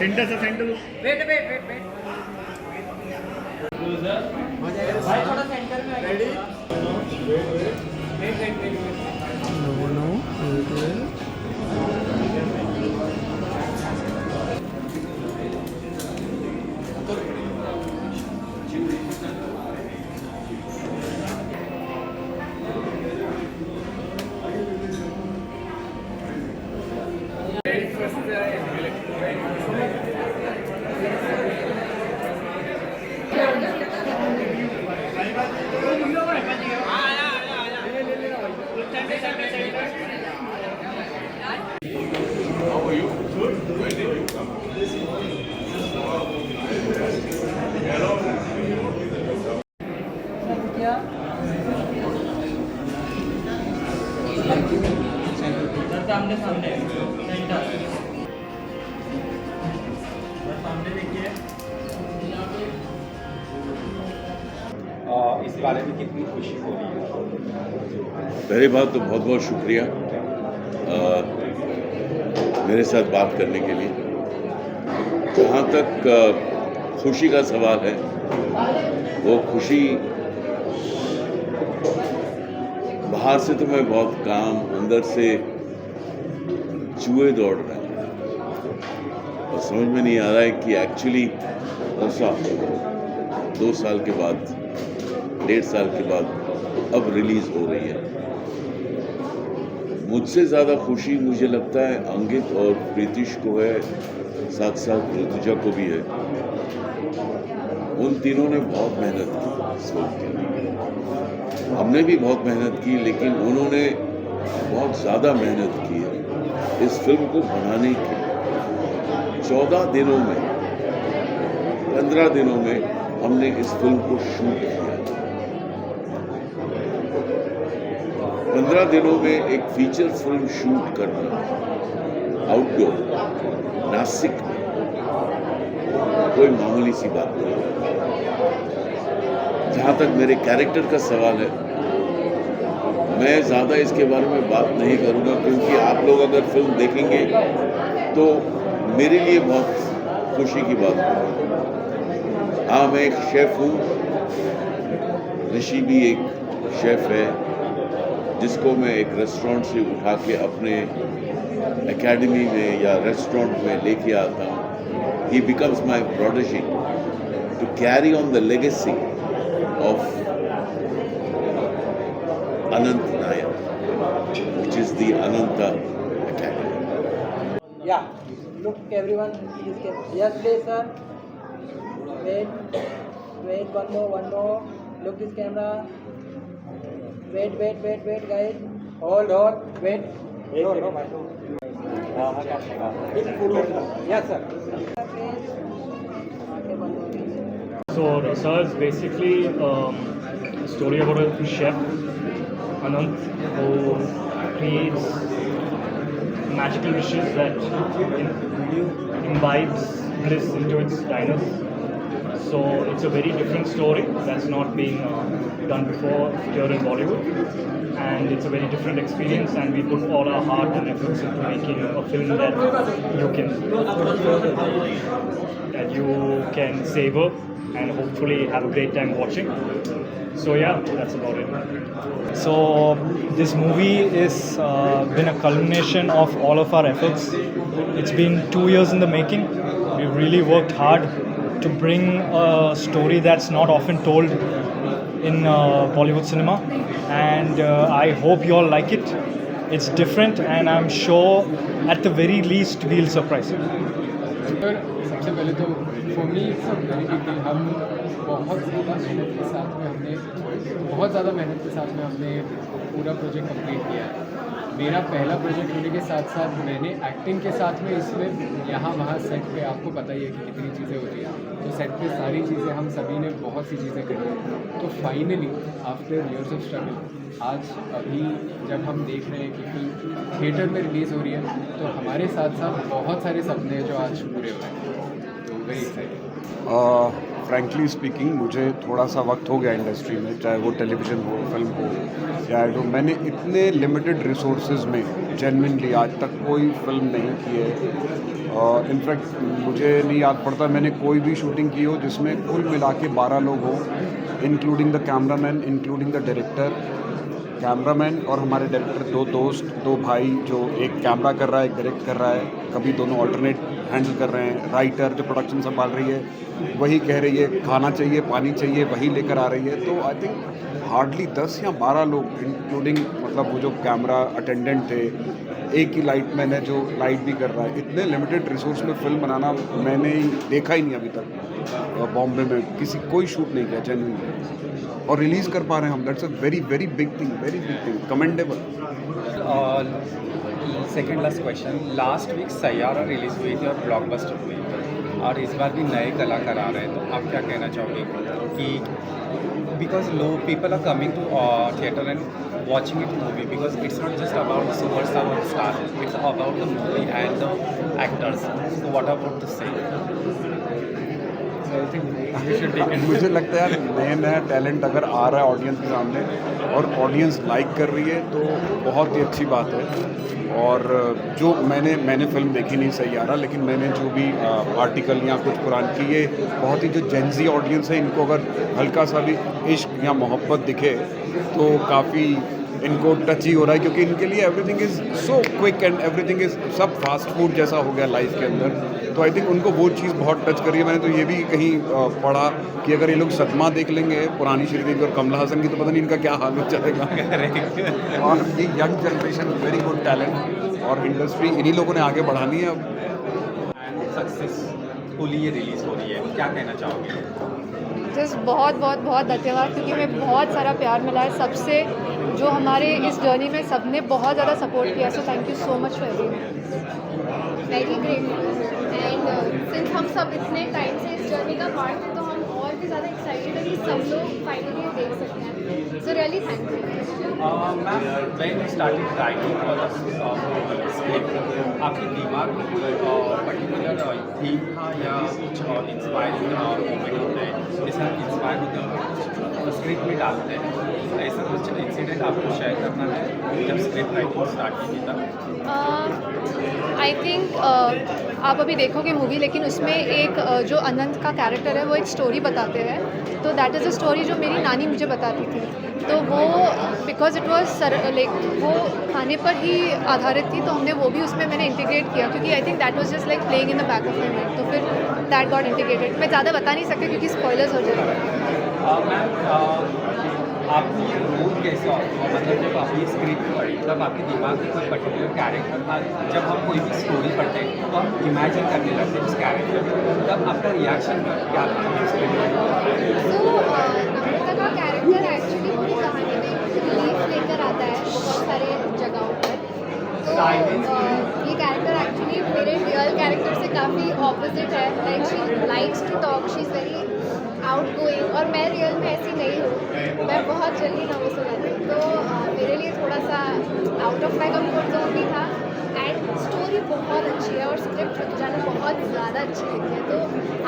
Centre से centre wait wait wait wait भाई थोड़ा सेंटर में ready wait wait wait no wait सामने सामने सेंटर सामने देखिए इस बारे में कितनी खुशी हो रही है? पहली बात तो बहुत बहुत शुक्रिया मेरे साथ बात करने के लिए। जहाँ तक खुशी का सवाल है, वो खुशी बाहर से तो मैं बहुत काम, अंदर से चूहे दौड़ रहे हैं और समझ में नहीं आ रहा है कि एक्चुअली ऐसा 2 साल के बाद, 1.5 साल के बाद अब रिलीज हो रही है। मुझसे ज़्यादा खुशी मुझे लगता है अंकित और प्रीतिश को है, साथ साथ ऋतुजा को भी है। उन तीनों ने बहुत मेहनत की इस फिल्म के लिए। हमने भी बहुत मेहनत की, लेकिन उन्होंने बहुत ज़्यादा मेहनत की है इस फिल्म को बनाने के लिए। 14 दिनों में, 15 दिनों में हमने इस फिल्म को शूट किया। 15 दिनों में एक फीचर फिल्म शूट करना आउटडोर नासिक में कोई मामूली सी बात नहीं। जहाँ तक मेरे कैरेक्टर का सवाल है, मैं ज़्यादा इसके बारे में बात नहीं करूँगा, क्योंकि आप लोग अगर फिल्म देखेंगे तो मेरे लिए बहुत खुशी की बात है। हाँ, मैं एक शेफ़ हूँ, ऋषि भी एक शेफ़ है, जिसको मैं एक रेस्टोरेंट से उठा के अपने एकेडमी में या रेस्टोरेंट में लेके आता हूँ। He becomes my protege to carry on the legacy of Anant Nayak, which is the Ananta Academy. Yeah, look everyone. Yes, please, sir. Wait, one more. Look this camera. Wait, guys. Hold, wait. No. Yes, sir. So Rasa is basically a story about a chef, Anant, who creates magical dishes that imbibes bliss into its diners. So it's a very different story that's not been done before here in Bollywood, and it's a very different experience, and we put all our heart and efforts into making a film that you can savor and hopefully have a great time watching. So yeah, that's about it. So this movie is been a culmination of all of our efforts. It's been 2 years in the making. We've really worked hard to bring a story that's not often told in Bollywood cinema, and I hope you all like it. It's different, and I'm sure at the very least we'll surprise you. सबसे पहले तो for me it's a very big deal. हम बहुत ज़्यादा मेहनत के साथ में हमने पूरा प्रोजेक्ट कंप्लीट किया है। मेरा पहला प्रोजेक्ट होने के साथ साथ मैंने एक्टिंग के साथ में इसमें यहाँ वहाँ सेट पे, आपको पता ही है कि कितनी चीज़ें होती हैं, तो सेट पे सारी चीज़ें हम सभी ने बहुत सी चीज़ें करी हैं। तो finally after years of struggle आज अभी जब हम देख रहे हैं कि फिल्म थिएटर में रिलीज़ हो रही है, तो हमारे साथ साथ बहुत सारे सपने हैं जो आज पूरे हो रहे हैं। तो वेरी एक्साइटेड। फ्रैंकली स्पीकिंग मुझे थोड़ा सा वक्त हो गया इंडस्ट्री में, चाहे वो टेलीविज़न हो, फिल्म हो या तो मैंने इतने लिमिटेड रिसोर्सेज में जेन्युइनली आज तक कोई फिल्म नहीं की है। इनफैक्ट मुझे नहीं याद पड़ता मैंने कोई भी शूटिंग की हो जिसमें कुल मिला के 12 लोग हों, including the cameraman, including the director. Cameraman और हमारे डायरेक्टर दो दोस्त, दो भाई, जो एक कैमरा कर रहा है, एक डायरेक्ट कर रहा है, कभी दोनों ऑल्टरनेट हैंडल कर रहे हैं। राइटर जो प्रोडक्शन संभाल रही है वही कह रही है खाना चाहिए, पानी चाहिए, वही लेकर आ रही है। तो आई थिंक हार्डली 10 या 12 लोग इंक्लूडिंग मतलब वो जो कैमरा अटेंडेंट थे, एक ही लाइट मैन है जो लाइट भी कर रहा है। इतने लिमिटेड रिसोर्स में फिल्म बनाना मैंने देखा ही नहीं अभी तक। बॉम्बे में किसी कोई शूट नहीं किया जेन्युइन, और रिलीज़ कर पा रहे हैं हम। That's a very very big thing, commendable. Second last question, last week Saiyaara release हुई थी और ब्लॉकबस्टर हुई थी, और इस बार भी नए कलाकार आ रहे हैं, तो आप क्या कहना चाहोगे कि बिकॉज लोग people are coming to theatre and watching it movie because it's not just about the superstar or the star, it's about the movie and the actors. So what about the same? मुझे लगता है यार नया talent अगर आ रहा है audience के सामने और ऑडियंस लाइक कर रही है तो बहुत ही अच्छी बात है। और जो मैंने फिल्म देखी नहीं सैयारा, लेकिन मैंने जो भी आर्टिकल या कुछ कुरान की, ये बहुत ही जो जेंजी ऑडियंस है, इनको अगर हल्का सा भी इश्क या मोहब्बत दिखे तो काफ़ी इनको टच ही हो रहा है, क्योंकि इनके लिए everything is so quick and everything is सब फास्ट फूड जैसा हो गया लाइफ के अंदर। तो आई थिंक उनको वो चीज़ बहुत टच करी है। मैंने तो ये भी कहीं पढ़ा कि अगर ये लोग सदमा देख लेंगे पुरानी श्रीदेवी और कमला हासन की, तो पता नहीं इनका क्या हाल हो जाएगा। और ये young generation, very good talent, और इंडस्ट्री इन्हीं लोगों ने आगे बढ़ानी है अब। एंड सक्सेसफुली ये रिलीज हो रही है, क्या कहना चाहोगे? जस्ट बहुत बहुत बहुत धन्यवाद, क्योंकि हमें बहुत सारा प्यार मिला है सबसे, जो हमारे इस जर्नी में सबने बहुत ज़्यादा सपोर्ट किया। So thank you so much for everyone. Very great. And since हम सब इतने टाइम से इस जर्नी का पार्ट हैं, तो हम और भी ज़्यादा एक्साइटेड हैं कि सब लोग फाइनली देख सकते हैं। So really thank you. Ma'am, when you started writing for the script, आपके दिमाग में कोई पर्टिकुलर थीम था या कुछ इंस्पायरिंग मोमेंट होते हैं जिससे हम इंस्पायर होते हैं स्क्रिप्ट में डालते हैं? ऐसा कुछ इंसिडेंट आपको शेयर करना है जब स्क्रिप्ट राइटिंग स्टार्ट की थी तब? आई थिंक आप अभी देखोगे मूवी, लेकिन उसमें एक जो अनंत का कैरेक्टर है वो एक स्टोरी बताते हैं। तो दैट इज़ अ स्टोरी जो मेरी नानी मुझे बताती थी। तो वो बिकॉज इट वॉज लाइक वो खाने पर ही आधारित थी, तो हमने वो भी उसमें मैंने इंटीग्रेट किया, क्योंकि I think that was just like playing in the back of my mind. तो फिर दैट गॉट इंटीग्रेटेड। मैं ज़्यादा बता नहीं सकती क्योंकि स्पॉयलर्स हो जाएगा। मैम, आपको ये रोल कैसा, मतलब जब आप ये स्क्रिप्ट पढ़ी तब आपके दिमाग में कोई पर्टिकुलर कैरेक्टर था? जब हम कोई भी स्टोरी पढ़ते हैं तो हम इमेजिन करने लगते हैं उस कैरेक्टर को, तब आपका रिएक्शन क्या था? सो नम्रता का कैरेक्टर एक्चुअली पूरी कहानी में रिलीफ लेकर आता है बहुत सारे जगहों पर। तो ये कैरेक्टर एक्चुअली मेरे रियल कैरेक्टर से काफ़ी ऑपोजिट है। Like she likes to talk, she is very outgoing, और मैं रियल में ऐसी नहीं हूँ। मैं बहुत जल्दी नर्वस हो जाती हूँ, तो मेरे लिए थोड़ा सा out of my comfort zone भी था। एंड स्टोरी बहुत अच्छी है और स्क्रिप्ट जाना बहुत ज़्यादा अच्छी लगी है। तो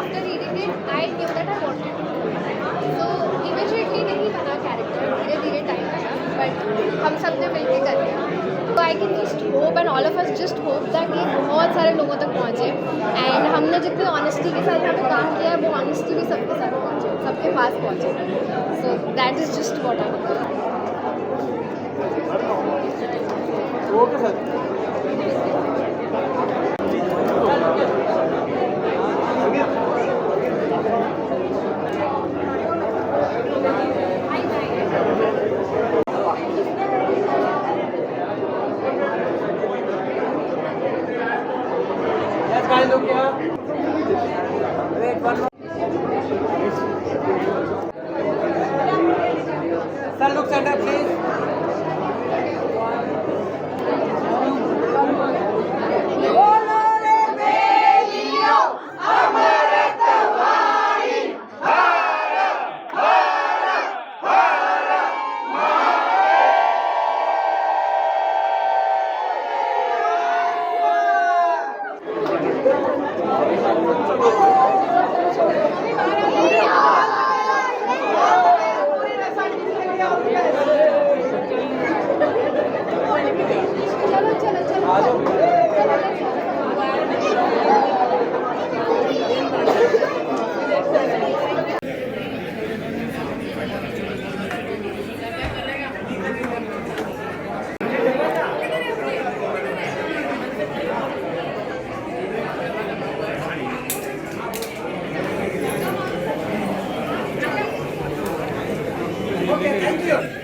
after reading it I knew that I wanted to do it. तो इमीडिएटली नहीं बना कैरेक्टर, धीरे धीरे टाइम लगा, बट हम सब ने मिलकर कर लिया। तो I can just hope and all of us just hope that ये बहुत सारे लोगों तक पहुँचे। एंड हमने जितनी ऑनेस्टी के साथ यहाँ पे काम किया है, वो ऑनेस्टी भी सबके साथ पहुँचे, सबके पास पहुँचे। So that is just what I okay sir. लोग क्या wait one sir, look centre please. नहीं, नहीं, नहीं,